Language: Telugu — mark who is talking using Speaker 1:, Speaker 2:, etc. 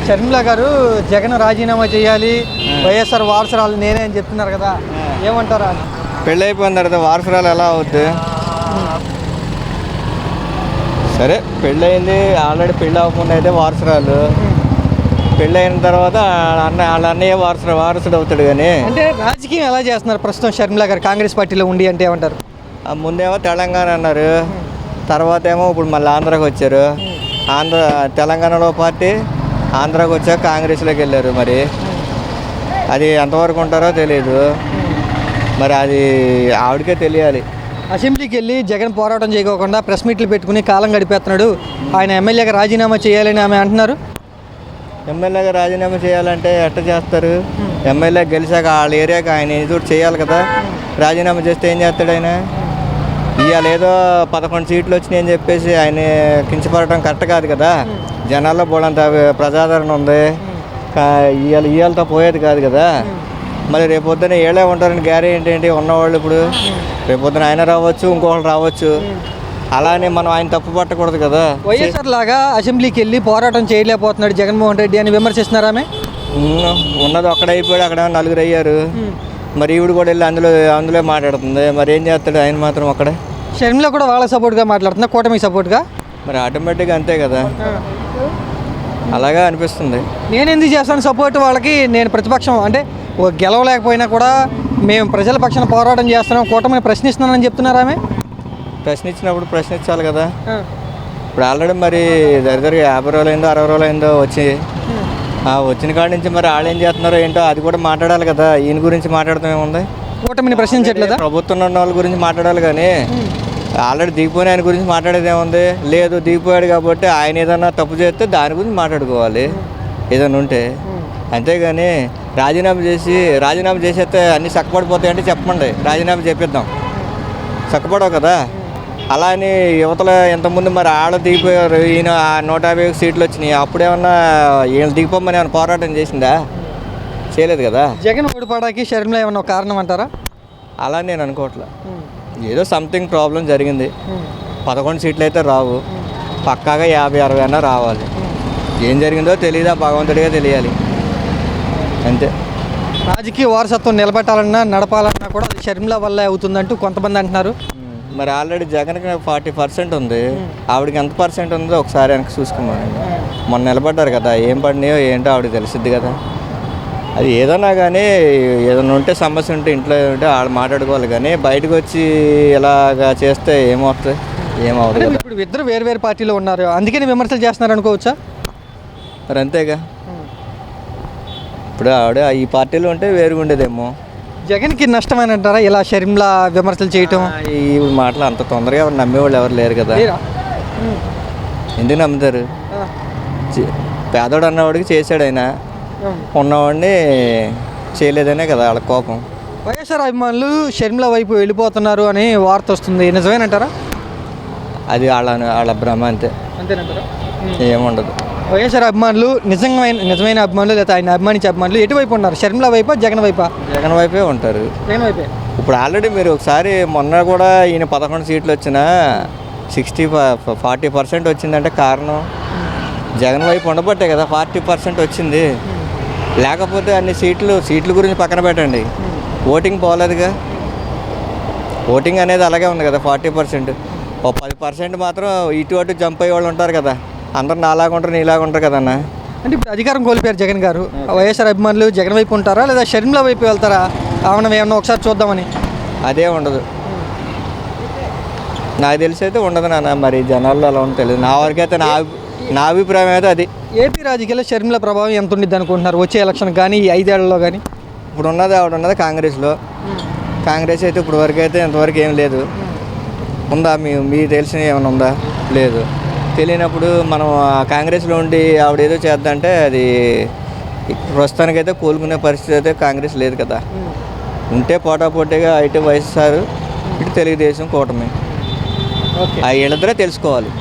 Speaker 1: షర్మిల గారు జగన్ రాజీనామా చేయాలి, వైఎస్ఆర్ వారసురాలు నేనే అని చెప్తున్నారు కదా, ఏమంటారా?
Speaker 2: పెళ్ళి అయిపోయిన తర్వాత వారసురాలు ఎలా అవుద్ది? సరే పెళ్ళి అయింది, ఆల్రెడీ పెళ్ళి అవ్వకుండా అయితే వారసురాలు, పెళ్ళి అయిన తర్వాత వాళ్ళ అన్నయ్య వారసుడు అవుతాడు. కానీ
Speaker 1: అంటే రాజకీయం ఎలా చేస్తున్నారు ప్రస్తుతం షర్మిల గారు కాంగ్రెస్ పార్టీలో ఉండి అంటే ఏమంటారు?
Speaker 2: ముందేమో తెలంగాణ అన్నారు, తర్వాత ఏమో ఇప్పుడు మళ్ళీ ఆంధ్రాకి వచ్చారు. తెలంగాణలో పార్టీ, ఆంధ్రాకి వచ్చాక కాంగ్రెస్లోకి వెళ్ళారు. మరి అది ఎంతవరకు ఉంటారో తెలియదు, మరి అది ఆవిడకే తెలియాలి.
Speaker 1: అసెంబ్లీకి వెళ్ళి జగన్ పోరాటం చేయకోకుండా ప్రెస్ మీట్లు పెట్టుకుని కాలం గడిపేస్తున్నాడు, ఆయన ఎమ్మెల్యేగా రాజీనామా చేయాలని ఆమె అంటున్నారు.
Speaker 2: ఎమ్మెల్యేగా రాజీనామా చేయాలంటే ఎట్లా చేస్తారు? ఎమ్మెల్యే గెలిచాక వాళ్ళ ఏరియాకి ఆయన ఏదో చేయాలి కదా. రాజీనామా చేస్తే ఏం చేస్తాడు ఆయన? ఇవాళ ఏదో 11 సీట్లు వచ్చినాయి అని చెప్పేసి ఆయన కించపడటం కరెక్ట్ కాదు కదా. జనాల్లో పోలంత ప్రజాదరణ ఉంది, ఇవాళతో పోయేది కాదు కదా. మరి రేపొద్దున ఏళ్ళే ఉంటారని గ్యారెంటీ ఏంటి? ఉన్నవాళ్ళు ఇప్పుడు రేపొద్దున ఆయన రావచ్చు, ఇంకోళ్ళు రావచ్చు. అలానే మనం ఆయన తప్పు పట్టకూడదు కదా.
Speaker 1: వైఎస్ఆర్ లాగా అసెంబ్లీకి వెళ్ళి పోరాటం చేయలేకపోతున్నాడు జగన్మోహన్ రెడ్డి అని విమర్శిస్తున్నారు ఆమె.
Speaker 2: ఉన్నది ఒక్కడైపోయాడు, అక్కడ 4 అయ్యారు. మరి ఈవిడ కూడా వెళ్ళి అందులో మాట్లాడుతుంది. మరి ఏం చేస్తాడు ఆయన మాత్రం అక్కడే?
Speaker 1: షర్మిల కూడా వాళ్ళ సపోర్ట్గా మాట్లాడుతున్నా, కూటమికి సపోర్ట్గా.
Speaker 2: మరి ఆటోమేటిక్గా అంతే కదా, అలాగా అనిపిస్తుంది.
Speaker 1: నేను ఎందుకు చేస్తాను సపోర్ట్ వాళ్ళకి? నేను ప్రతిపక్షం అంటే గెలవలేకపోయినా కూడా మేము ప్రజల పక్షాన పోరాటం చేస్తున్నాం, కూటమిని ప్రశ్నిస్తున్నానని చెప్తున్నారు ఆమె.
Speaker 2: ప్రశ్నించినప్పుడు ప్రశ్నించాలి కదా. ఇప్పుడు ఆల్రెడీ మరి దరిదరిగా 50 రోజులు అయిందో 60 రోజులు అయిందో వచ్చి వచ్చిన కాడి నుంచి మరి వాళ్ళు ఏం చేస్తున్నారో ఏంటో అది కూడా మాట్లాడాలి కదా. ఈయన గురించి మాట్లాడటం ఏముంది?
Speaker 1: కూటమిని ప్రశ్నించట్లేదా?
Speaker 2: ప్రభుత్వం ఉన్న వాళ్ళ గురించి మాట్లాడాలి, కానీ ఆల్రెడీ దిగిపోయిన ఆయన గురించి మాట్లాడేది ఏముంది? లేదు, దిగిపోయాడు కాబట్టి ఆయన ఏదన్నా తప్పు చేస్తే దాని గురించి మాట్లాడుకోవాలి ఏదైనా ఉంటే. అంతేగాని రాజీనామా చేసేస్తే అన్నీ చక్కబడిపోతాయంటే చెప్పండి, రాజీనామా చేపిద్దాం. చక్కపడవు కదా. అలా అని యువతల ఎంతమంది మరి ఆడ దిగిపోయారు, ఈయన 150 సీట్లు వచ్చినాయి, అప్పుడేమన్నా వీళ్ళు దిగిపోమని ఏమైనా పోరాటం చేసిందా? చేయలేదు కదా.
Speaker 1: జగన్ ఓడిపోవడానికి షర్మిల ఏమన్నా కారణం అంటారా?
Speaker 2: అలా నేను అనుకోవట్లే. ఏదో సంథింగ్ ప్రాబ్లం జరిగింది. 11 సీట్లు అయితే రావు, పక్కాగా 50-60 అన్నా రావాలి. ఏం జరిగిందో తెలియదా, భగవంతుడిగా తెలియాలి అంతే.
Speaker 1: రాజకీయ వారసత్వం నిలబెట్టాలన్నా నడపాలన్నా కూడా అది షర్మిల వల్లే అవుతుందంటూ కొంతమంది అంటున్నారు.
Speaker 2: మరి ఆల్రెడీ జగన్కి 40% ఉంది, ఆవిడకి ఎంత పర్సెంట్ ఉందో ఒకసారి వెనక్కి చూసుకోమనండి. మొన్న నిలబడ్డారు కదా, ఏం పడినాయో ఏంటో ఆవిడకి తెలిసిద్ది కదా. అది ఏదన్నా కానీ ఏదైనా ఉంటే సమస్య ఉంటే ఇంట్లో ఉంటే వాళ్ళు మాట్లాడుకోవాలి, కానీ బయటకు వచ్చి ఇలాగా చేస్తే ఏమవుతుంది? ఏమవుతుంది?
Speaker 1: ఇప్పుడు ఇద్దరు వేరు పార్టీలో ఉన్నారు, అందుకని విమర్శలు చేస్తున్నారు అనుకోవచ్చా?
Speaker 2: మరి అంతేగా. ఇప్పుడు ఆవిడ ఈ పార్టీలో ఉంటే వేరుగా ఉండేదేమో.
Speaker 1: జగన్కి నష్టమని అంటారా ఇలా షర్మిల విమర్శలు చేయటం?
Speaker 2: ఈ మాటలు అంత తొందరగా ఎవరు నమ్మేవాళ్ళు ఎవరు లేరు కదా. ఎందుకు నమ్ముతారు? పేదోడు అన్నవాడికి చేశాడు ఆయన, ఉన్నవాడిని చేయలేదనే కదా వాళ్ళ కోపం.
Speaker 1: వైఎస్ఆర్ అభిమానులు షర్మిల వైపు వెళ్ళిపోతున్నారు అని వార్త వస్తుంది, నిజమేనంటారా?
Speaker 2: అది వాళ్ళ భ్రమ
Speaker 1: అంతేనంటారా?
Speaker 2: ఏముండదు.
Speaker 1: వైఎస్ఆర్ అభిమానులు నిజమైన అభిమానులు లేదా ఆయన అభిమానించే అభిమానులు ఎటువైపు ఉన్నారు? షర్మిల వైపా జగన్ వైపా?
Speaker 2: జగన్ వైపే ఉంటారు.
Speaker 1: జగన్ వైపే.
Speaker 2: ఇప్పుడు ఆల్రెడీ మీరు ఒకసారి మొన్న కూడా ఈయన 11 సీట్లు వచ్చినా 40% వచ్చిందంటే కారణం జగన్ వైపు ఉండబట్టే కదా 40% వచ్చింది. లేకపోతే అన్ని సీట్ల గురించి పక్కన పెట్టండి, ఓటింగ్ పోలేదుగా. ఓటింగ్ అనేది అలాగే ఉంది కదా 40%. 10% మాత్రం ఇటు అటు జంప్ అయ్యే వాళ్ళు ఉంటారు కదా. అందరు నాలాగా ఉంటారు, నీలాగా ఉంటారు కదన్నా.
Speaker 1: అంటే ఇప్పుడు అధికారం కోల్పోయారు జగన్ గారు, వైఎస్ఆర్ అభిమానులు జగన్ వైపు ఉంటారా లేదా షర్మిల వైపు వెళ్తారా? అవునా, ఏమన్నా ఒకసారి చూద్దామని.
Speaker 2: అదే ఉండదు, నాకు తెలిసి అయితే ఉండదు నాన్న. మరి జనాల్లో అలా ఉంటుంది తెలియదు. నా వరకైతే నా అభిప్రాయం అయితే అది.
Speaker 1: ఏపీ రాజకీయాల్లో షర్మిల ప్రభావం ఎంత ఉండిద్ది అనుకుంటున్నారు వచ్చే ఎలక్షన్ కానీ ఈ 5 ఏళ్లలో కానీ?
Speaker 2: ఇప్పుడు ఆవిడ ఉన్నది కాంగ్రెస్లో. కాంగ్రెస్ అయితే ఇప్పుడు వరకు అయితే ఇంతవరకు ఏం లేదు. ఉందా? మీకు తెలిసిన ఏమైనా ఉందా? లేదు. తెలియనప్పుడు మనం కాంగ్రెస్లో ఉండి ఆవిడ ఏదో చేద్దంటే అది ప్రస్తుతానికైతే కోలుకునే పరిస్థితి అయితే కాంగ్రెస్ లేదు కదా. ఉంటే పోటాపోటీగా ఇటు వైఎస్ఆర్, ఇటు తెలుగుదేశం కూటమి, వీళ్ళిద్దరే తెలుసుకోవాలి.